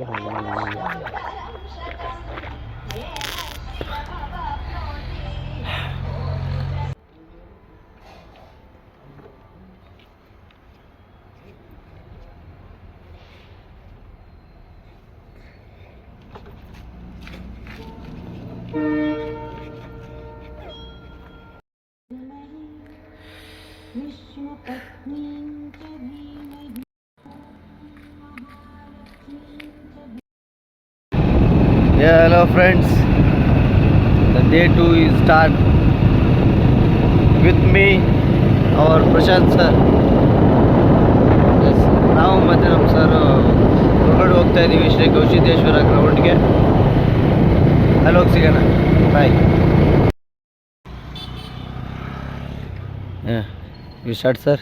Yeah, hello friends. The day 2 is start with me, our Prashant sir. Yes, ನಾವು ಮತ್ತೆ ನಮ್ಮ sir ಹೊರಗಡೆ ಹೋಗ್ತಾ ಇದ್ದೀವಿ ಶ್ರೀ ಗವಿಸಿದ್ದೇಶ್ವರ ಗ್ರೌಂಡ್ಗೆ. ಅಲ್ಲಿ ಹೋಗಿ ಸಿಗೋಣ. ಬಾಯ್. You start, sir?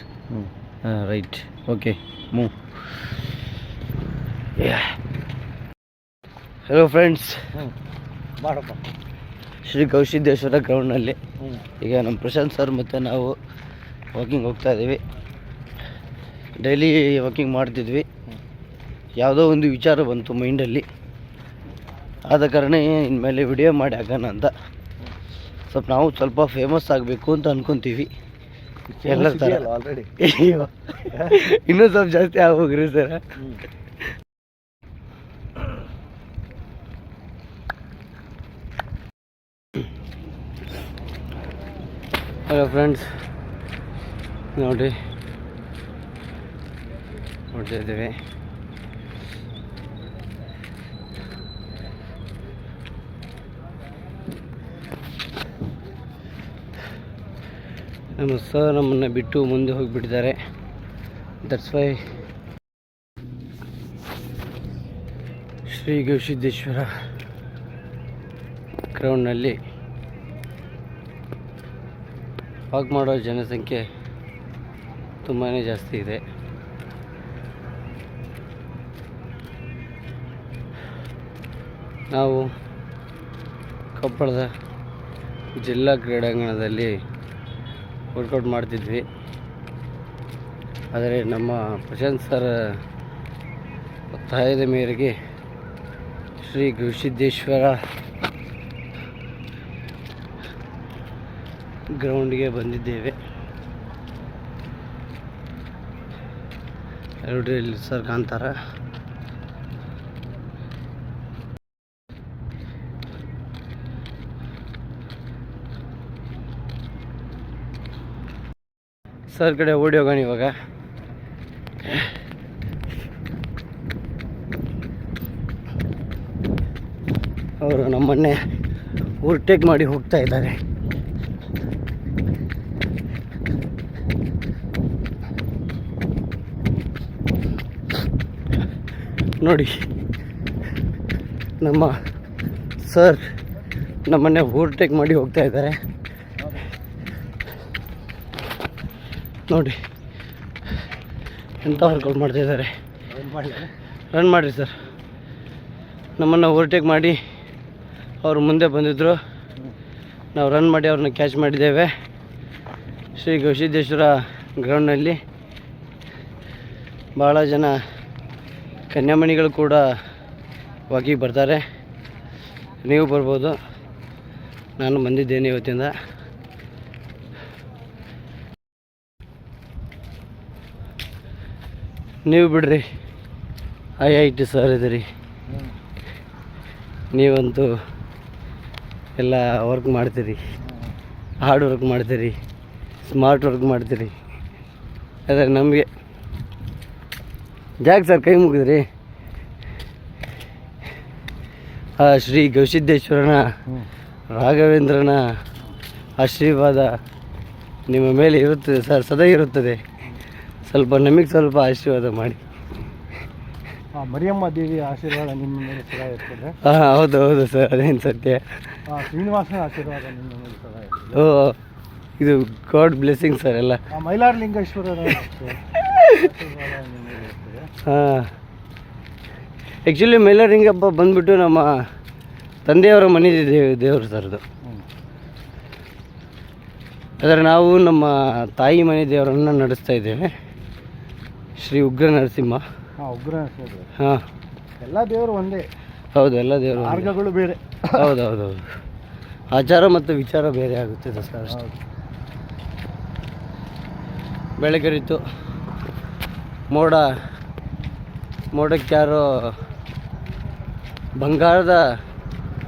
Right. Okay. Move. Yeah. Hello friends. ಮಾಡಪ್ಪ ಶ್ರೀ ಗವಿಸಿದ್ದೇಶ್ವರ ಗ್ರೌಂಡ್ನಲ್ಲಿ ಈಗ ನಮ್ಮ ಪ್ರಶಾಂತ್ ಸರ್ ಮತ್ತು ನಾವು ವಾಕಿಂಗ್ ಹೋಗ್ತಾ ಇದ್ದೀವಿ. ಡೈಲಿ ವಾಕಿಂಗ್ ಮಾಡ್ತಿದ್ವಿ. ಯಾವುದೋ ಒಂದು ವಿಚಾರ ಬಂತು ಮೈಂಡಲ್ಲಿ, ಆದ ಕಾರಣ ಇನ್ಮೇಲೆ ವಿಡಿಯೋ ಮಾಡಿ ಹಾಕೋಣ ಅಂತ. ನಾವು ಸ್ವಲ್ಪ ಫೇಮಸ್ ಆಗಬೇಕು ಅಂತ ಅನ್ಕೊತೀವಿ. ಎಲ್ಲ ಥರ ಆಲ್ರೆಡಿ ಇನ್ನೂ ಸ್ವಲ್ಪ ಜಾಸ್ತಿ ಆಗೋಗ್ರಿ ಸರ್. ಹಲೋ ಫ್ರೆಂಡ್ಸ್, ನೋಡ್ತಾ ಇದ್ದೀವಿ. ನಮ್ಮ ಸರ್ ನಮ್ಮನ್ನು ಬಿಟ್ಟು ಮುಂದೆ ಹೋಗಿಬಿಟ್ಟಿದ್ದಾರೆ. ದಟ್ಸ್ ವೈ ಶ್ರೀ ಗವಿಸಿದ್ದೇಶ್ವರ ಗ್ರೌಂಡ್ನಲ್ಲಿ ವಾಕ್ ಮಾಡೋ ಜನಸಂಖ್ಯೆ ತುಂಬಾ ಜಾಸ್ತಿ ಇದೆ. ನಾವು ಕೊಪ್ಪಳದ ಜಿಲ್ಲಾ ಕ್ರೀಡಾಂಗಣದಲ್ಲಿ ವರ್ಕೌಟ್ ಮಾಡ್ತಿದ್ವಿ. ಆದರೆ ನಮ್ಮ ಪ್ರಶಾಂತ್ ಸರ್ ಒತ್ತಾಯದ ಮೇರೆಗೆ ಶ್ರೀ ಗವಿಸಿದ್ದೇಶ್ವರ ಗ್ರೌಂಡ್ಗೆ ಬಂದಿದ್ದೇವೆ. ಎರಡು ಇಲ್ಲಿ ಸರ್ ಕಾಂತಾರ. ಸರ್ ಕಡೆ ಓಡಿ ಹೋಗೋಣ ಇವಾಗ. ಅವರು ನಮ್ಮನ್ನೇ ಓವರ್ಟೇಕ್ ಮಾಡಿ ಹೋಗ್ತಾ ಇದ್ದಾರೆ. ನೋಡಿ, ನಮ್ಮ ಸರ್ ನಮ್ಮನ್ನೇ ಓವರ್ಟೇಕ್ ಮಾಡಿ ಹೋಗ್ತಾ ಇದ್ದಾರೆ. ನೋಡಿ ಎಂಥ ವರ್ಕೌಟ್ ಮಾಡ್ತಾ ಇದ್ದಾರೆ. ರನ್ ಮಾಡಿರಿ ಸರ್. ನಮ್ಮನ್ನು ಓವರ್ಟೇಕ್ ಮಾಡಿ ಅವರು ಮುಂದೆ ಬಂದಿದ್ದರು. ನಾವು ರನ್ ಮಾಡಿ ಅವ್ರನ್ನ ಕ್ಯಾಚ್ ಮಾಡಿದ್ದೇವೆ ಶ್ರೀ ಗವಿಸಿದ್ದೇಶ್ವರ ಗ್ರೌಂಡ್ನಲ್ಲಿ. ಭಾಳ ಜನ ಕನ್ಯಾಮಣಿಗಳು ಕೂಡ ವಾಕಿಂಗ್ ಬರ್ತಾರೆ. ನೀವು ಬರ್ಬೋದು. ನಾನು ಬಂದಿದ್ದೇನೆ ಇವತ್ತಿಂದ. ನೀವು ಬಿಡ್ರಿ, IIT ಸರ್ ಇದ್ದೀರಿ. ನೀವಂತೂ ಎಲ್ಲ ವರ್ಕ್ ಮಾಡ್ತೀರಿ, ಹಾರ್ಡ್ ವರ್ಕ್ ಮಾಡ್ತೀರಿ, ಸ್ಮಾರ್ಟ್ ವರ್ಕ್ ಮಾಡ್ತೀರಿ. ಆದರೆ ನಮಗೆ ಜಾಗ ಸರ್ ಕೈ ಮುಗಿದ್ರಿ. ಆ ಶ್ರೀ ಗವಿಸಿದ್ದೇಶ್ವರನ ರಾಘವೇಂದ್ರನ ಆಶೀರ್ವಾದ ನಿಮ್ಮ ಮೇಲೆ ಇರುತ್ತದೆ ಸರ್, ಸದಾ ಇರುತ್ತದೆ. ಸ್ವಲ್ಪ ನಮಗೆ ಸ್ವಲ್ಪ ಆಶೀರ್ವಾದ ಮಾಡಿ. ಮರಿಯಮ್ಮ ದೇವಿ ಆಶೀರ್ವಾದ ನಿಮ್ಮ ಮೇಲೆ ಸದಾ ಇರ್ತದೆ. ಹೌದು ಹೌದು ಸರ್, ಅದೇನು ಸತ್ಯ. ಶ್ರೀನಿವಾಸನ ಆಶೀರ್ವಾದ ನಿಮ್ಮ ಮೇಲೆ ಸದಾ ಇರ್ತದೆ. ಓ, ಇದು ಗಾಡ್ ಬ್ಲೆಸ್ಸಿಂಗ್ ಸರ್ ಎಲ್ಲ. ಮೈಲಾರಲಿಂಗೇಶ್ವರರ ಹಾಂ, ಆ್ಯಕ್ಚುಲಿ ಮೈಲಾರಲಿಂಗಪ್ಪ ಬಂದುಬಿಟ್ಟು ನಮ್ಮ ತಂದೆಯವರ ಮನೆ ದೇವರು ಸರ್ ಅದು. ಆದರೆ ನಾವು ನಮ್ಮ ತಾಯಿ ಮನೆ ದೇವರನ್ನು ನಡೆಸ್ತಾ ಇದ್ದೇವೆ, ಶ್ರೀ ಉಗ್ರ ನರಸಿಂಹ. ಉಗ್ರ ಹಾಂ, ಎಲ್ಲ ದೇವರು ಒಂದೇ, ಹೌದು, ಎಲ್ಲ ದೇವರು ಒಂದೇ. ಮಾರ್ಗಗಳು ಬೇರೆ. ಹೌದು ಹೌದು ಹೌದು. ಆಚಾರ ಮತ್ತು ವಿಚಾರ ಬೇರೆ ಆಗುತ್ತೆ ದಸರಾ ಅಷ್ಟೇ. ಹೌದು. ಬೆಳಗರಿತು ಮೋಡಕ್ಕೆ ಯಾರೋ ಬಂಗಾರದ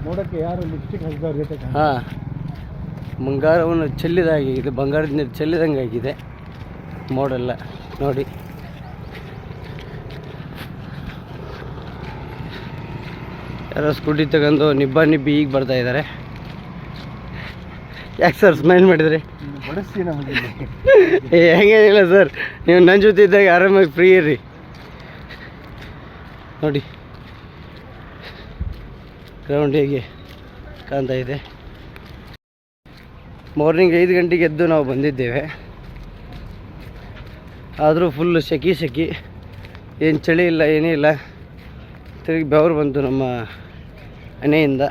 ನೋಡೋಕ್ಕೆ ಯಾರು ಲಿಪ್ಸ್ಟಿಕ್ ಹಚ್ಚಿದವ್ರ ಜೊತೆ ಹಾಂ ಬಂಗಾರವನ್ನು ಚೆಲ್ಲಿದಾಗಿದೆ, ಬಂಗಾರದ ನೀರು ಚೆಲ್ಲಿದಂಗೆ ಆಗಿದೆ ಮೋಡೆಲ್ಲ ನೋಡಿ. ಯಾರೋ ಸ್ಕೂಟಿ ತಗೊಂಡು ನಿಬ್ಬಿ ಈಗ ಬರ್ತಾ ಇದ್ದಾರೆ. ಯಾಕೆ ಸರ್ ಸ್ಮೈಲ್ ಮಾಡಿದ್ರಿ? ಬಡಿಸ್ತೀವಿ ನಮಗೆ. ಹೆಂಗೇನಿಲ್ಲ ಸರ್, ನೀವು ನನ್ನ ಜೊತೆ ಇದ್ದಾಗ ಆರಾಮಾಗಿ ಫ್ರೀ ಇರ್ರಿ. ನೋಡಿ ಗ್ರೌಂಡ್ ಹೇಗೆ ಕಾಣ್ತಾ ಇದೆ. ಮಾರ್ನಿಂಗ್ 5 ಗಂಟೆಗೆ ಎದ್ದು ನಾವು ಬಂದಿದ್ದೇವೆ, ಆದರೂ ಫುಲ್ ಸೆಕೆ, ಏನು ಚಳಿ ಇಲ್ಲ, ಏನೂ ಇಲ್ಲ. ತಿರುಗಿ ಬೆವರು ಬಂತು ನಮ್ಮ ಹಣೆಯಿಂದ,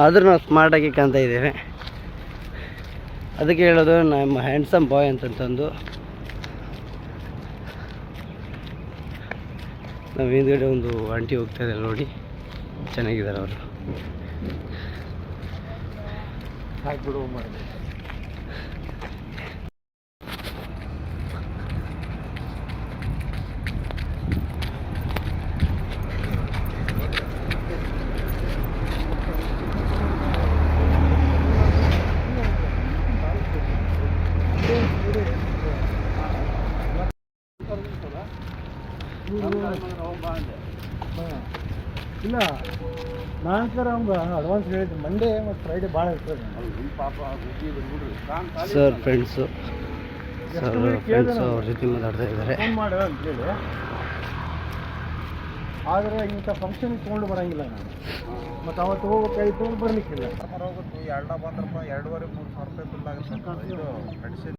ಆದರೂ ನಾವು ಸ್ಮಾರ್ಟಾಗಿ ಕಾಣ್ತಾ ಇದ್ದೇವೆ. ಅದಕ್ಕೆ ಹೇಳೋದು ನಮ್ಮ ಹ್ಯಾಂಡ್ಸಮ್ ಬಾಯ್ ಅಂತಂದು. ನಾವು ಹಿಂದ್ಗಡೆ ಒಂದು ಆಂಟಿ ಹೋಗ್ತಾ ಇದ್ದಾರೆ ನೋಡಿ, ಚೆನ್ನಾಗಿದ್ದಾರೆ ಅವರು. ಹಾಕ್ಬಿಡು ಮಾಡಿ. ಇಲ್ಲ ನಾನ್ಕರ ಅವ್ಗ ಅಡ್ವಾನ್ಸ್ ಹೇಳಿದ್ರು, ಮಂಡೇ ಮತ್ತು ಫ್ರೈಡೇ ಭಾಳ ಇರ್ತದೆ. ಸರ್ ಫ್ರೆಂಡ್ಸು ಅವ್ರ ಜೊತೆ ಮಾತಾಡ್ತಾ ಇದ್ದಾರೆ. ಫೋನ್ ಮಾಡು ಅಂತ ಹೇಳಿ, ಆದರೆ ಇಂಥ ಫಂಕ್ಷನ್ಗೆ ತೊಗೊಂಡು ಬರೋಂಗಿಲ್ಲ ನಾನು. ಮತ್ತು ಅವತ್ತು ಹೋಗ್ಬೇಕಾಯ್ತು, ಬರ್ಲಿಕ್ಕಿಲ್ಲ. 2,500 ರೂಪಾಯಿ 2,500 3,000 ರೂಪಾಯಿ ಬಿಲ್ ಆಗುತ್ತೆ.